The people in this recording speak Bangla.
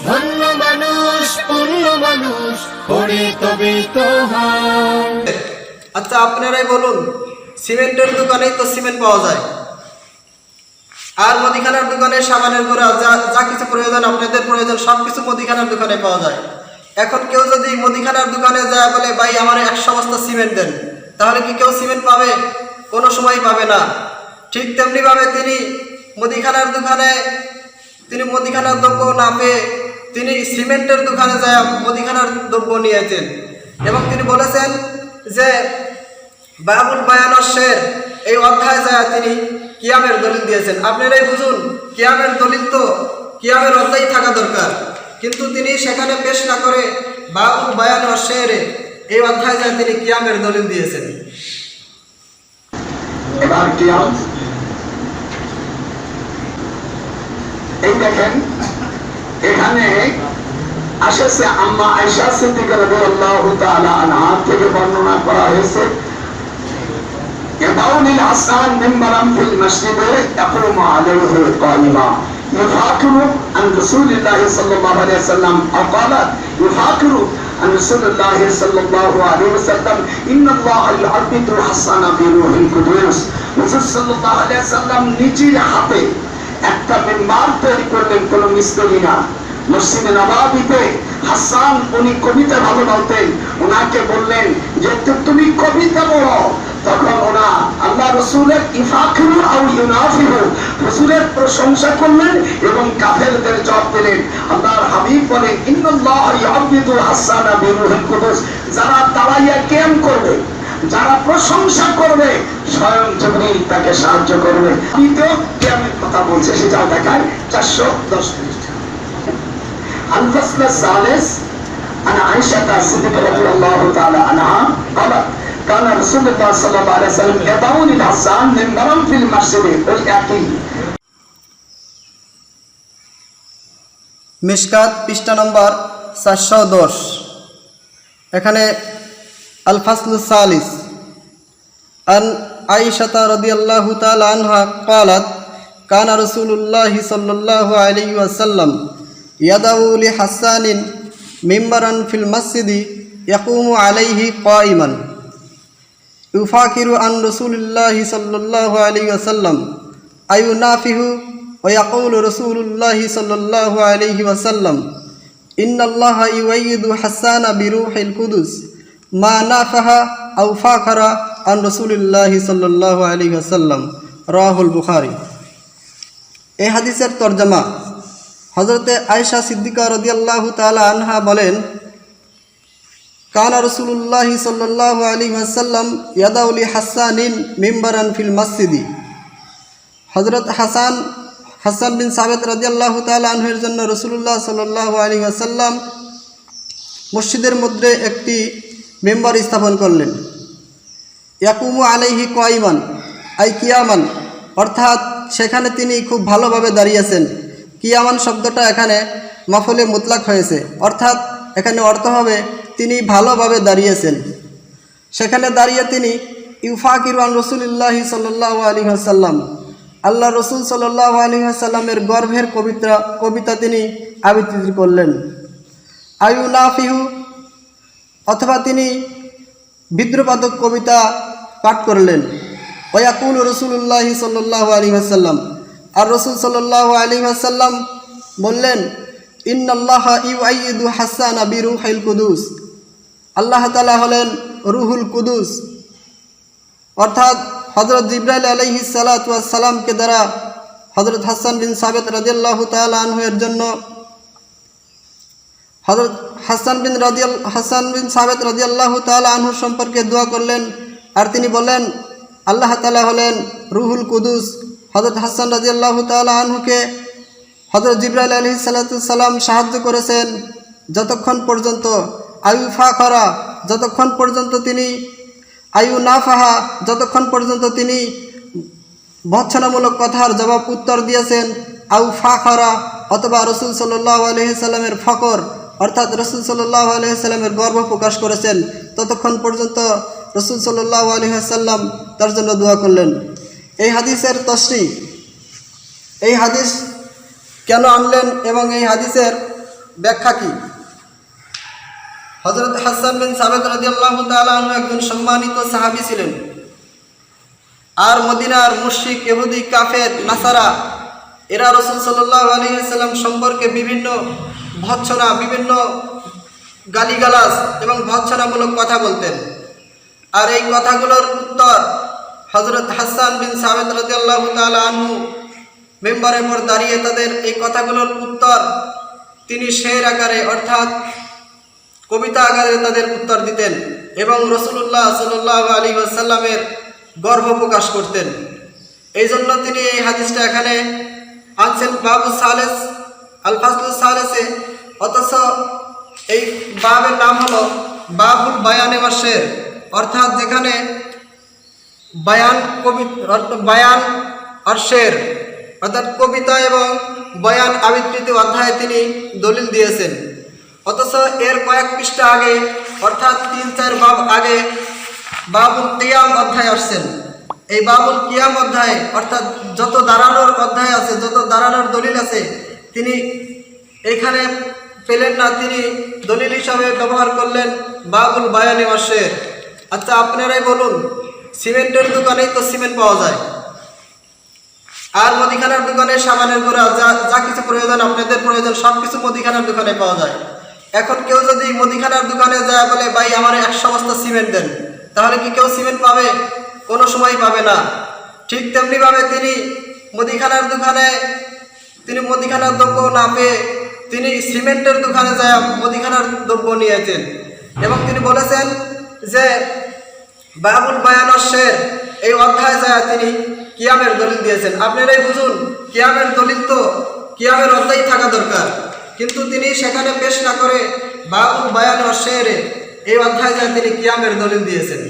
ধন্য মানুষ পূর্ণ মানুষ করে তবে তো হয়। আচ্ছা আপনারাই বলুন, সিমেন্টের দোকানেই তো সিমেন্ট পাওয়া যায়, আর মুদিখানার দোকানে সাবানের গুঁড়া যা কিছু প্রয়োজন, আপনাদের প্রয়োজন সব কিছু মুদিখানার দোকানে পাওয়া যায়। এখন কেউ যদি মুদিখানার দোকানে যায় বলে ভাই আমার 100 বস্তা সিমেন্ট দেন, তাহলে কি কেউ সিমেন্ট পাবে? কোনো সময় পাবে না। ঠিক তেমনিভাবে তিনি মুদিখানার দোকানে মুদিখানার দ্রব্য না পেয়ে তিনি সিমেন্টের দোকানে যায় মুদিখানার দ্রব্য নিয়েছেন, এবং তিনি বলেছেন যে বাবুল বায়ানুশ শের এই অধ্যায় যায় তিনি কিয়ামের দলিল দিয়েছেন। আপনারাই বুঝুন, কিয়ামের দলিল তো কিয়ামের অধ্যায় থাকা দরকার, কিন্তু তিনি সেখানে পেশ না করে বাবুল বায়ানুশ শের এই অধ্যায় যায় তিনি কিয়ামের দলিল দিয়েছেন। এবার কিয়াম এই দেখেন, এখানে আসছে আম্মা আয়েশা সিদ্দিকা রাদিয়াল্লাহু তাআলা আনহা থেকে বর্ণনা করা হয়েছে, ইয়াদাউনিল হাসান মিম্বারাম ফিল মসজিদে ইয়াকুমু আলাইহি কালিমা ইউফাকিরু আন রাসূলিল্লাহ সাল্লাল্লাহু আলাইহি ওয়াসাল্লাম আকালাত ইউফাকিরু আন রাসূলিল্লাহ সাল্লাল্লাহু আলাইহি ওয়াসাল্লাম ইন্নাল্লাহা ইউআবিদুল হাসানা বিরূহিল কুদুস। রাসূল সাল্লাল্লাহু আলাইহি ওয়াসাল্লাম নিজের হাতে একটা মিম্বার তৈরি করলেন, কোন মিস্ত্রি না। মসজিদে নববীতে হাসান উনি কবিতা ভালো বলতেন, ওনাকে বললেন যে তুমি কবিতা বলো। তখন ওনা আল্লাহ রাসূলের ইফাকিরু আও ইউনাফিহু, রাসূলের প্রশংসা করলেন এবং কাফেরদের জবাব দিলেন। আল্লাহর হাবিব বলে ইন্নাল্লাহা ইউআবিদুল হাসানা বিরূহিল কুদুস, যারা দাঁড়াইয়া কিয়াম করবে, যারা প্রশংসা করবে, স্বয়ং জিবরীল তাকে সাহায্য করবে। দ্বিতীয় কিয়ামের কথা বলছে, সেটাও দেখায় 410 পৃষ্ঠা। الفصل الثالث عن عائشة الصديقة رضي الله تعالى عنها قالت كان رسول الله صلى الله عليه وسلم يدعون الحسان منبرا في المسجد والأكيد। মিশকাত পৃষ্ঠা নম্বর 410। এখানে আল ফাসলুস সালিস আন আয়েশা রাদিয়াল্লাহু তাআলা আনহা قالت كان رسول الله صلى الله عليه وسلم يدعو لحسان منبرا في المسجد يقوم عليه قائما يفاكر عن رسول الله صلى الله عليه وسلم أينافه ويقول رسول الله صلى الله عليه وسلم إن الله يؤيد حسان بروح القدس ما نافه أو فاخر عن رسول الله صلى الله عليه وسلم رواه البخاري। এই হাদিসের তরজমা হযরতে আয়েশা সিদ্দিকা রাদিয়াল্লাহু তাআলা আনহা বলেন, কানা রাসূলুল্লাহ সাল্লাল্লাহু আলাইহি ওয়াসাল্লাম ইয়াদাউ লি হাসানিন মিম্বারান ফিল মসজিদি। হযরত হাসান বিন সাবিত রাদিয়াল্লাহু তাআলা আনহুর জন্য রাসূলুল্লাহ সাল্লাল্লাহু আলাইহি ওয়াসাল্লাম মসজিদের মধ্যে একটি মেম্বার স্থাপন করলেন। ইয়াকুমু আলাইহি কাইমান আই কিয়ামান, অর্থাৎ সেখানে তিনি খুব ভালোভাবে দাঁড়িয়েছেন। কিয়ামান শব্দটা এখানে মাফুলে মুতলাক হয়েছে, অর্থাৎ এখানে অর্থ হবে তিনি ভালোভাবে দাঁড়িয়েছেন। সেখানে দাঁড়িয়ে তিনি ইউফাকিরু আন রাসূলিল্লাহি সাল্লাল্লাহু আলাইহি ওয়াসাল্লাম, আল্লাহ রসুল সাল্লাল্লাহু আলাইহি ওয়াসাল্লামের গর্ভের কবিতা তিনি আবৃত্তি করলেন। আয়ুনাফিহু, অথবা তিনি বিদ্রুপাত্মক কবিতা পাঠ করলেন। ওয়াকুল রাসূলুল্লাহি সাল্লাল্লাহু আলাইহি ওয়াসাল্লাম, আর রসুল সাল্লাল্লাহু আলাইহি ওয়াসাল্লাম বললেন ইন্নাল্লাহা ইউআইয়িদু হাসানা বিরূহিল কুদুস, আল্লাহ তাআলা হলেন রুহুল কুদুস, অর্থাৎ হযরত জিবরাইল আলাইহিস সালাতু ওয়াস সালামকে দ্বারা হযরত হাসান বিন সাবিত রাদিয়াল্লাহু তাআলা আনহু এর জন্য হযরত হাসান বিন সাবিত রাদিয়াল্লাহু তাআলা আনহু সম্পর্কে দোয়া করলেন। আর তিনি বলেন আল্লাহ তাআলা হলেন রুহুল কুদুস। হযরত হাসান রাদিয়াল্লাহু তাআলা আনহুকে হযরত জিবরাইল আলাইহিস সালাতু ওয়াস সালাম সাহায্য করেছেন যতক্ষণ পর্যন্ত আয়ুফাখরা, যতক্ষণ পর্যন্ত তিনি আয়ুনাফাহা, যতক্ষণ পর্যন্ত তিনি ভৎসনামূলক কথার জবাব উত্তর দিয়েছেন। আউফাখরা, অথবা রসুল সাল্লাল্লাহু আলাইহি সাল্লামের ফকর, অর্থাৎ রসুল সাল্লাল্লাহু আলাইহি সাল্লামের গর্ব প্রকাশ করেছেন, ততক্ষণ পর্যন্ত রসুল সাল্লাল্লাহু আলাইহি সাল্লাম তার জন্য দোয়া করলেন। এই হাদিসের তশরিহ, এই হাদিস কেন আনলেন এবং এই হাদিসের ব্যাখ্যা কি? হযরত হাসান বিন সাবিত রাদিয়াল্লাহু তাআলা আনহু একজন সম্মানিত সাহাবী ছিলেন। আর মদিনার মুশরিক, ইহুদি, কাফের, নাসারা এরা রাসূল সাল্লাল্লাহু আলাইহি ওয়াসাল্লাম সম্পর্কে বিভিন্ন ভৎসনা, বিভিন্ন গালিগালাজ এবং ভৎসনামূলক কথা বলতেন। আর এই কথাগুলোর উত্তর হযরত হাসান বিন সাবিত রাদিয়াল্লাহু তাআলা আনহু মেম্বারের পর দাঁড়িয়ে তাদের এই কথাগুলোর উত্তর তিনি শের আকারে অর্থাৎ কবিতা আকারে তাদের উত্তর দিতেন এবং রাসূলুল্লাহ সাল্লাল্লাহু আলাইহি ওয়াসাল্লামের গর্ব প্রকাশ করতেন। এই জন্য তিনি এই হাদিসটা এখানে আনছেন বাবু সালেস আল ফাসলু সালেসে, অথচ এই বাবের নাম হলো বাবুল বায়ানে ওয়া শের, অর্থাৎ যেখানে বায়ান বায়ান আর শের অর্থাৎ কবিতা এবং বয়ান আবৃত্তি অধ্যায়ে তিনি দলিল দিয়েছেন। অথচ এর কয়েক পৃষ্ঠা আগে অর্থাৎ 3-4 বাব আগে বাবুল কিয়াম অধ্যায় আসছেন। এই বাবুল কিয়াম অধ্যায় অর্থাৎ যত দাঁড়ানোর অধ্যায় আছে, যত দাঁড়ানোর দলিল আছে তিনি এখানে পেলেন না, তিনি দলিল হিসাবে ব্যবহার করলেন বাবুল বায়ানে ওয়া শের। আচ্ছা আপনারাই বলুন, সিমেন্টের দোকানেই তো সিমেন্ট পাওয়া যায়, আর মুদিখানার দোকানে সাবানের গুঁড়া যা কিছু প্রয়োজন, আপনাদের প্রয়োজন সব কিছু মুদিখানার দোকানে পাওয়া যায়। এখন কেউ যদি মুদিখানার দোকানে যায় বলে ভাই আমার 100 বস্তা সিমেন্ট দেন, তাহলে কি কেউ সিমেন্ট পাবে? কোনো সময় পাবে না। ঠিক তেমনিভাবে তিনি মুদিখানার দোকানে তিনি মুদিখানার দ্রব্য না পেয়ে তিনি সিমেন্টের দোকানে যায় মুদিখানার দ্রব্য নিয়েছেন এবং তিনি বলেছেন যে বাবুল বায়ান ওয়া শের এই অধ্যায় যায় তিনি কিয়ামের দলিল দিয়েছেন। আপনারাই বুঝুন, কিয়ামের দলিল তো কিয়ামের অধ্যায় থাকা দরকার, কিন্তু তিনি সেখানে পেশ না করে বাবুল বায়ান ওয়া শের এই অধ্যায় যায় তিনি কিয়ামের দলিল দিয়েছেন।